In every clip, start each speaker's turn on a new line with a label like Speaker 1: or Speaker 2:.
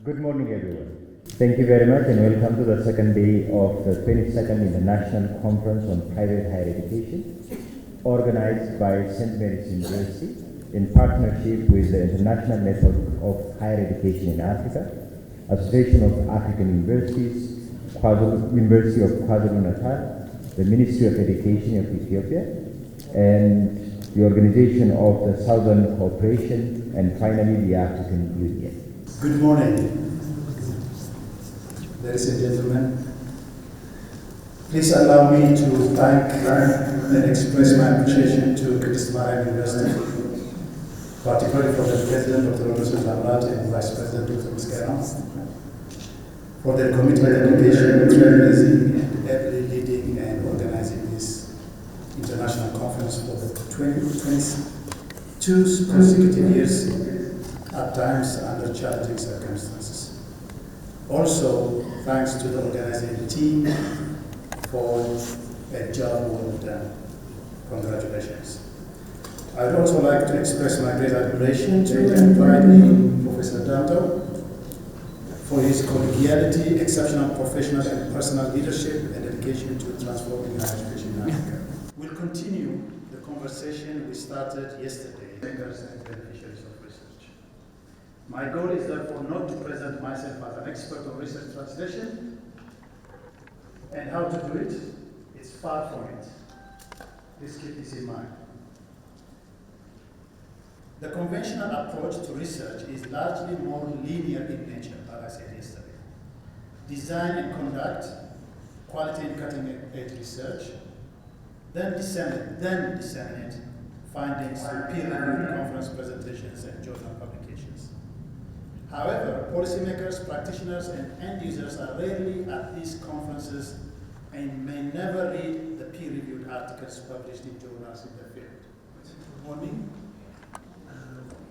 Speaker 1: Good morning, everyone. Thank you very much and welcome to the second day of the 22nd International Conference on Private Higher Education, organized by St. Mary's University in partnership with the International Network of Higher Education in Africa, Association of African Universities, University of KwaZulu-Natal, the Ministry of Education of Ethiopia, and the Organization of the Southern Cooperation, and finally the African Union.
Speaker 2: Good morning, ladies and gentlemen. Please allow me to thank and express my appreciation to British Maritime University, particularly for the President, Dr. Olusegun Lamlat, and Vice President, Dr. Muskera, for their commitment and dedication to organizing and ably leading and organizing this international conference for the 22 consecutive years, at times under challenging circumstances. Also, thanks to the organizing team for a job well done. Congratulations. I would also like to express my great admiration to the invitee, Professor Danto, for his collegiality, exceptional professional and personal leadership, and dedication to transforming higher education in Africa. We'll continue the conversation we started yesterday, makers and beneficiaries of research. My goal is therefore not to present myself as an expert on research translation and how to do it. It's far from it. Please keep this in mind. The conventional approach to research is largely more linear in nature, as I said yesterday. Design and conduct quality and cutting-edge research, then disseminate findings through peer-reviewed conference presentations and journal publications. However, policymakers, practitioners, and end users are rarely at these conferences and may never read the peer-reviewed articles published in journals in the field.
Speaker 3: Good morning.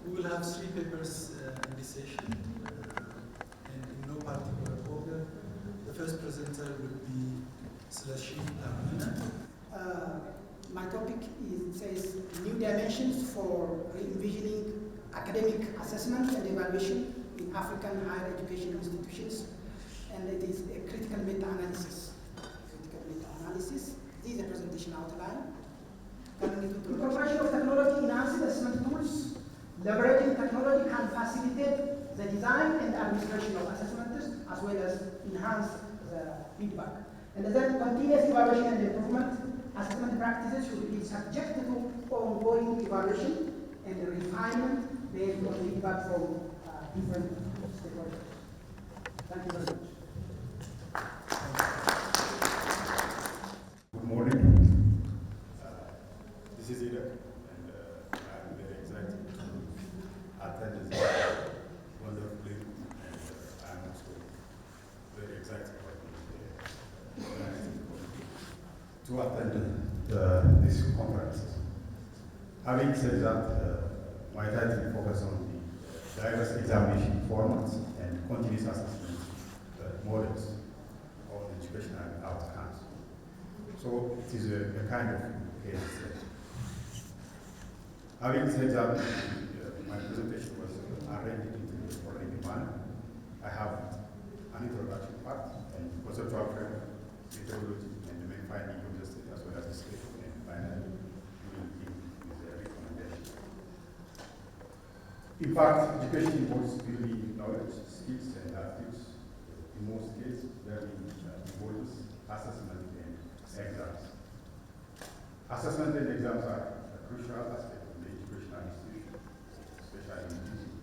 Speaker 3: We will have 3 papers in this session, and in no particular order. The first presenter will be Slashi Amina.
Speaker 4: My topic says New Dimensions for Re-envisioning Academic Assessment and Evaluation in African Higher Education Institutions, and it is a critical meta-analysis. This is a presentation outline. Incorporation of technology enhances assessment tools. Leveraging technology can facilitate the design and administration of assessments as well as enhance the feedback. And then continuous evaluation and improvement. Assessment practices should be subject to ongoing evaluation and refinement based on feedback from different stakeholders. Thank you very much.
Speaker 5: Good morning. This is Ida, and I'm very excited to attend this wonderfully, and I'm also very excited to attend this conference. Having said that, my title focuses on the diverse examination formats and continuous assessment models of educational outcomes. So it is a kind of case study. Having said that, my presentation was arranged into the following manner. I have an introduction part and conceptual framework, methodology, and the main finding of the study, as well as the schedule, and finally, we will give the recommendation. In fact, education involves building knowledge, skills, and attitudes. In most cases, learning involves assessment and exams. Assessment and exams are a crucial aspect of the educational institution, especially in teaching.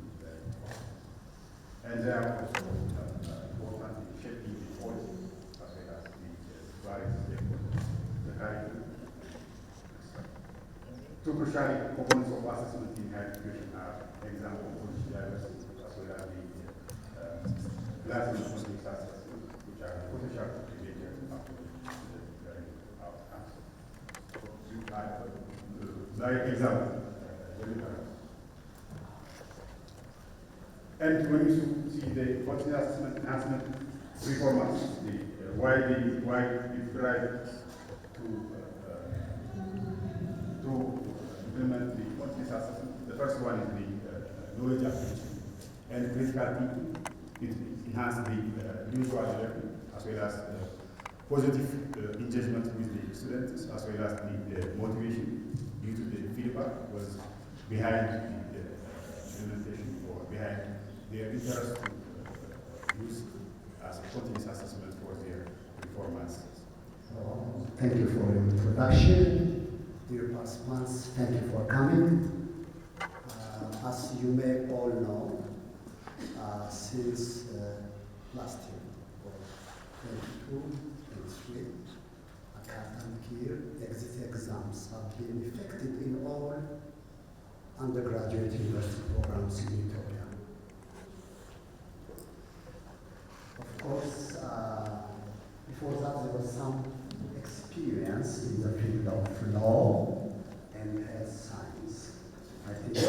Speaker 5: And they are also important in shaping the policy as well as the various stakeholders, the curriculum. Two crucial components of assessment in higher education are exam components diversity as well as the classroom context assessment, which are potential contributors to learning outcomes. Like example, and when you see the continuous assessment enhancement reformats, the widely described to implement the continuous assessment. The first one is the knowledge acquisition and critical thinking. it enhances the usual learning as well as positive engagement with the students as well as the motivation due to the feedback was behind the implementation or behind their interest to use as a continuous assessment for their performance.
Speaker 6: Thank you for your introduction. Dear participants, thank you for coming. As you may all know, since last year, or 22-23, academic year, exit exams have been effective in all undergraduate university programs in Ethiopia. Of course, before that there was some experience in the field of law and health science. I think in the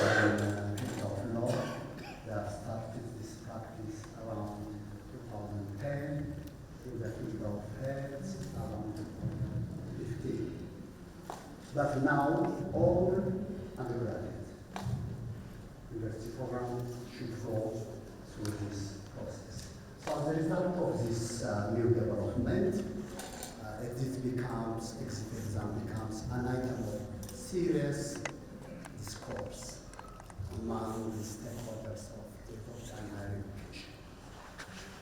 Speaker 6: field of law, they have started this practice around 2010, in the field of health around 2015. But now all undergraduate university programs should go through this process. So as a result of this new development, exit exam becomes an item of serious discourse among the stakeholders of the post-higher education.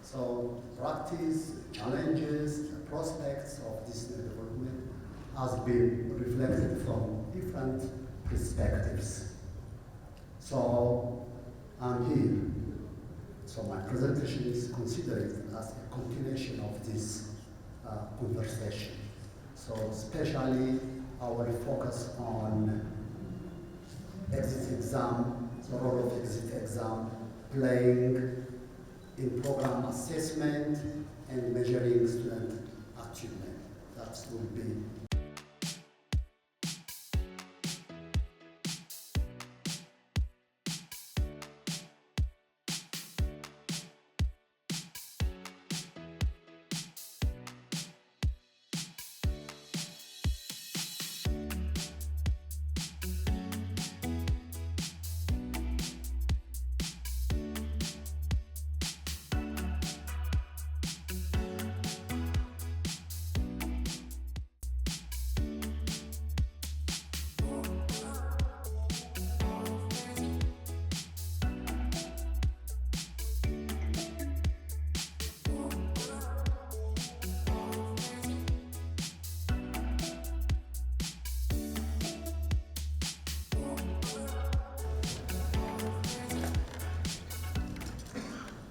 Speaker 6: So practice, challenges, the prospects of this new development has been reflected from different perspectives. So I'm here. So my presentation is considered as a continuation of this conversation. So especially I will focus on exit exam, the role of exit exam playing in program assessment and measuring student achievement. That will be.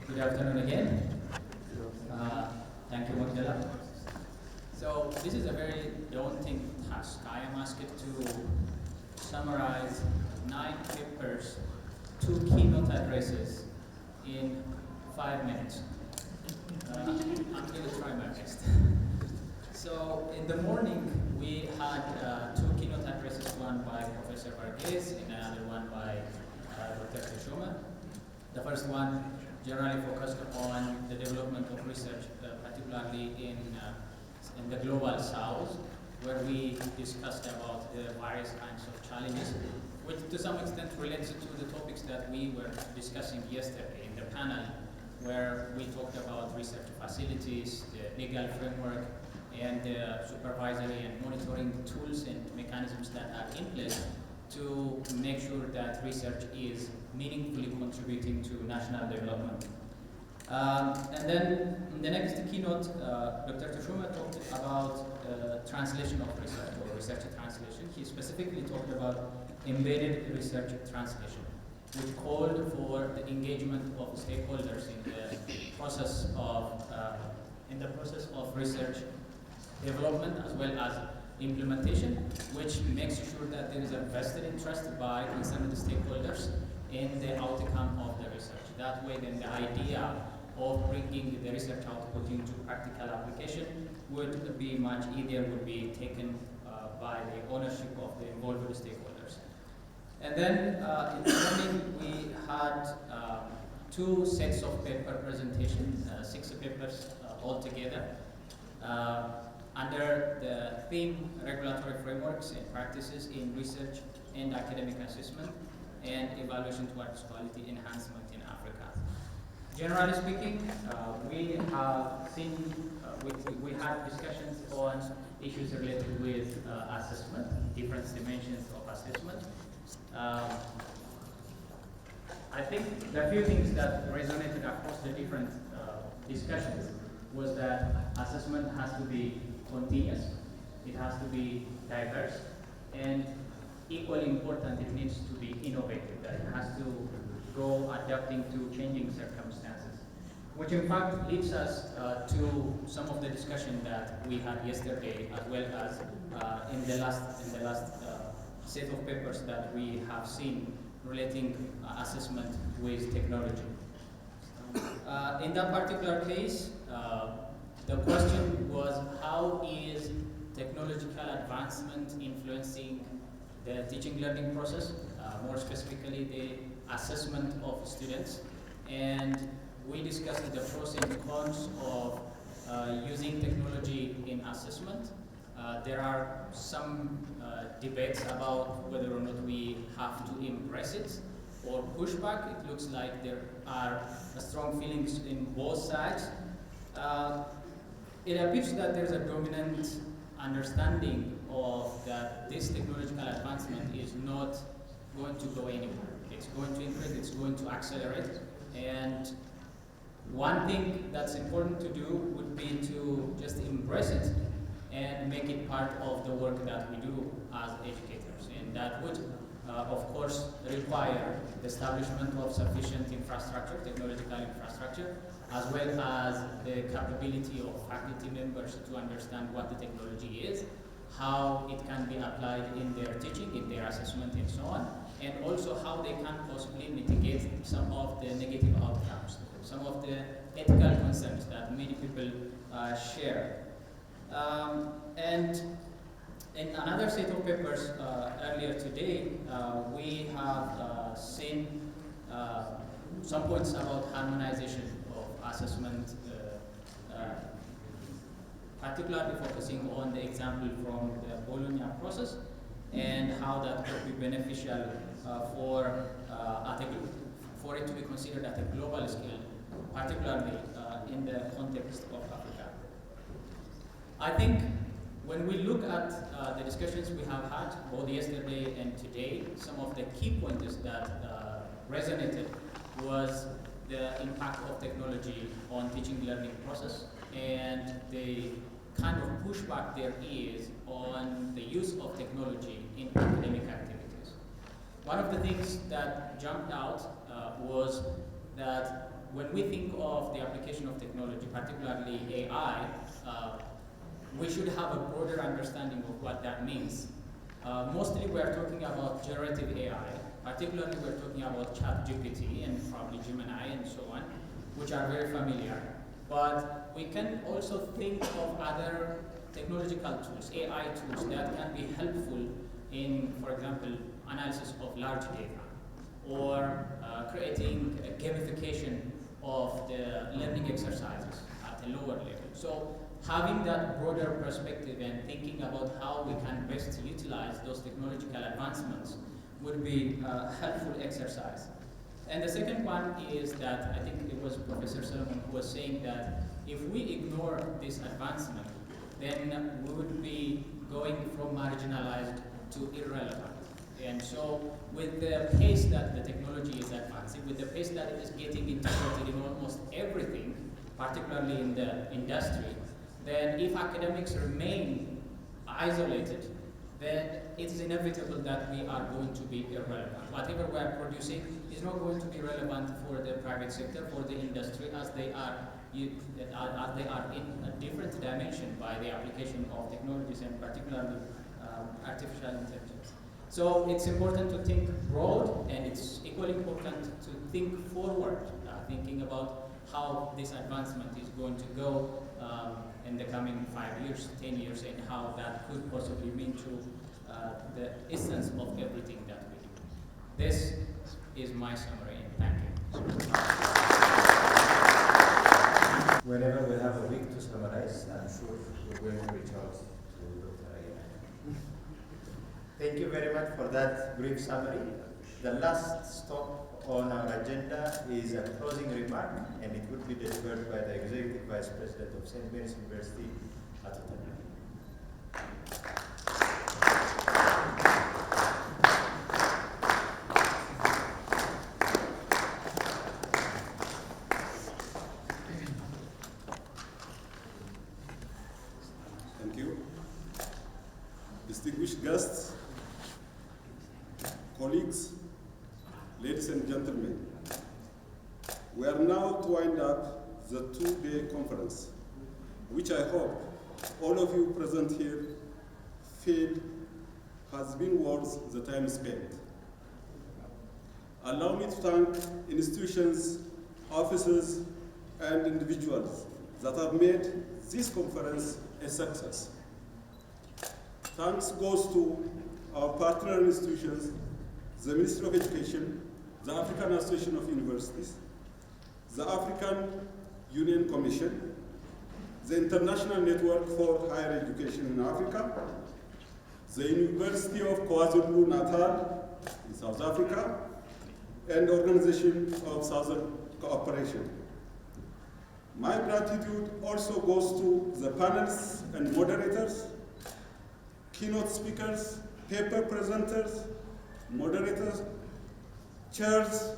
Speaker 7: Good afternoon again. Thank you, Magdala. So this is a very daunting task. I am asked to summarize 9 papers, 2 keynote addresses in 5 minutes. I'm going to try my best. So in the morning, we had 2 keynote addresses, one by Professor Varghese and another one by Dr. Teshoma. The first one generally focused on the development of research, particularly in the global south, where we discussed about the various kinds of challenges, which to some extent relates to the topics that we were discussing yesterday in the panel, where we talked about research facilities, the legal framework, and the supervisory and monitoring tools and mechanisms that are in place to make sure that research is meaningfully contributing to national development. And then in the next keynote, Dr. Teshoma talked about translation of research or research translation. He specifically talked about embedded research translation, which called for the engagement of stakeholders in the process of research development as well as implementation, which makes sure that there is a vested interest by concerned stakeholders in the outcome of the research. That way, then the idea of bringing the research output into practical application would be much easier, would be taken by the ownership of the involved stakeholders. And then in the morning, we had 2 sets of paper presentations, 6 papers altogether, under the theme regulatory frameworks and practices in research and academic assessment and evaluation towards quality enhancement in Africa. Generally speaking, we have seen, we had discussions on issues related with assessment, different dimensions of assessment. I think the few things that resonated across the different discussions was that assessment has to be continuous, it has to be diverse, and equally important, it needs to be innovative, that it has to go adapting to changing circumstances. Which in fact leads us to some of the discussion that we had yesterday, as well as in the last set of papers that we have seen relating assessment with technology. In that particular case, the question was, how is technological advancement influencing the teaching learning process, more specifically the assessment of students? And we discussed the pros and cons of using technology in assessment. There are some debates about whether or not we have to embrace it or push back. It looks like there are strong feelings in both sides. It appears that there's a dominant understanding of that this technological advancement is not going to go anywhere. It's going to increase, it's going to accelerate. And one thing that's important to do would be to just embrace it and make it part of the work that we do as educators. And that would, of course, require the establishment of sufficient infrastructure, technological infrastructure, as well as the capability of faculty members to understand what the technology is, how it can be applied in their teaching, in their assessment, and so on, and also how they can possibly mitigate some of the negative outcomes, some of the ethical concerns that many people share. And in another set of papers earlier today, we have seen some points about harmonization of assessment, particularly focusing on the example from the Bologna process and how that could be beneficial for it to be considered at a global scale, particularly in the context of Africa. I think when we look at the discussions we have had, both yesterday and today, some of the key points that resonated was the impact of technology on teaching learning process and the kind of pushback there is on the use of technology in academic activities. One of the things that jumped out was that when we think of the application of technology, particularly AI, we should have a broader understanding of what that means. Mostly we are talking about generative AI, particularly we're talking about ChatGPT and probably Gemini and so on, which are very familiar. But we can also think of other technological tools, AI tools, that can be helpful in, for example, analysis of large data, or creating a gamification of the learning exercises at a lower level. So having that broader perspective and thinking about how we can best utilize those technological advancements would be a helpful exercise. And the second one is that I think it was Professor Solomon who was saying that if we ignore this advancement, then we would be going from marginalized to irrelevant. And so with the pace that the technology is advancing, with the pace that it is getting integrated in almost everything, particularly in the industry, then if academics remain isolated, then it is inevitable that we are going to be irrelevant. Whatever we are producing is not going to be relevant for the private sector, for the industry, as they are in a different dimension by the application of technologies and particularly artificial intelligence. So it's important to think broad, and it's equally important to think forward, thinking about how this advancement is going to go in the coming 5 years, 10 years, and how that could possibly mean to the essence of everything that we do. This is my summary, and thank you.
Speaker 1: Whenever we have a week to summarize, I'm sure we're going to reach out to Dr. Ayman.
Speaker 8: Thank you very much for that brief summary. The last stop on our agenda is a closing remark, and it will be delivered by the Executive Vice President of St. Mary's University, Ato Tandani.
Speaker 9: Thank you. Distinguished guests, colleagues, ladies and gentlemen, we are now to wind up the two-day conference, which I hope all of you present here feel has been worth the time spent. Allow me to thank institutions, officers, and individuals that have made this conference a success. Thanks goes to our partner institutions, the Ministry of Education, the African Association of Universities, the African Union Commission, the International Network for Higher Education in Africa, the University of KwaZulu-Natal in South Africa, and Organization of Southern Cooperation. My gratitude also goes to the panelists and moderators, keynote speakers, paper presenters, moderators, chairs,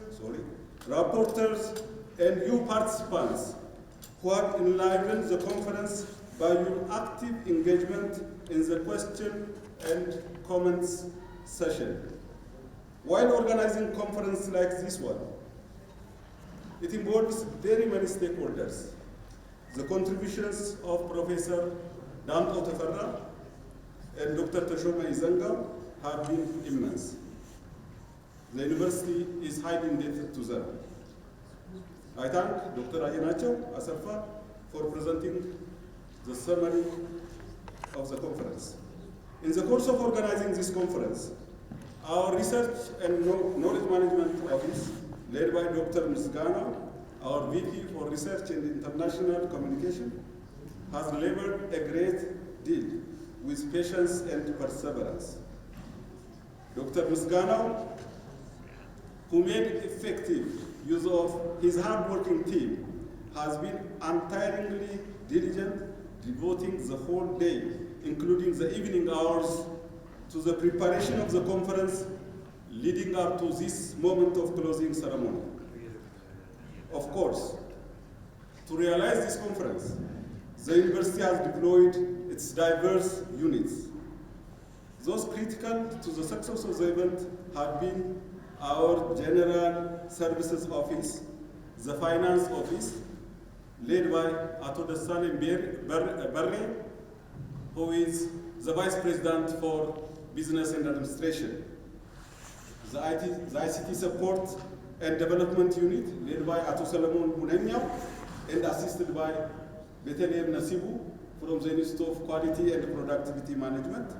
Speaker 9: rapporteurs, and you participants who have enlivened the conference by your active engagement in the question and comments session. While organizing conferences like this one, it involves very many stakeholders. The contributions of Professor Dan Oteferra and Dr. Tashoma Izanga have been immense. The university is highly indebted to them. I thank Dr. Ayenacho Asarfa for presenting the summary of the conference. In the course of organizing this conference, our Research and Knowledge Management Office, led by Dr. Msgana, our VP for Research and International Communication, has labored a great deal with patience and perseverance. Dr. Msgana, who made effective use of his hard-working team, has been untiringly diligent, devoting the whole day, including the evening hours, to the preparation of the conference leading up to this moment of closing ceremony. Of course, to realize this conference, the university has deployed its diverse units. Those critical to the success of the event have been our General Services Office, the Finance Office, led by Ato Dassane Barre, who is the Vice President for Business and Administration, the ICT Support and Development Unit, led by Ato Solomon Bunenya, and assisted by Bethlehem Nasibu from the Institute of Quality and Productivity Management.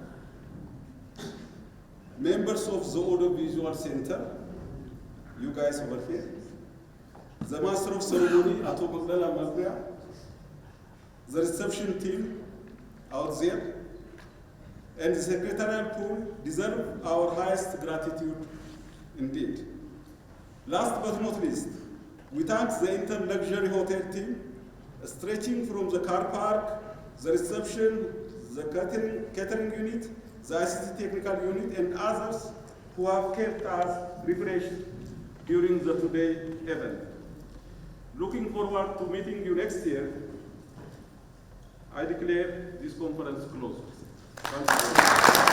Speaker 9: Members of the Audiovisual Center, you guys over here, the Master of Ceremony, Ato Magdala Magria, the reception team out there, and the secretarial pool deserve our highest gratitude indeed. Last but not least, we thank the Inter Luxury Hotel team, stretching from the car park, the reception, the catering unit, the ICT technical unit, and others who have kept us refreshed during the today event. Looking forward to meeting you next year, I declare this conference closed. Thank you.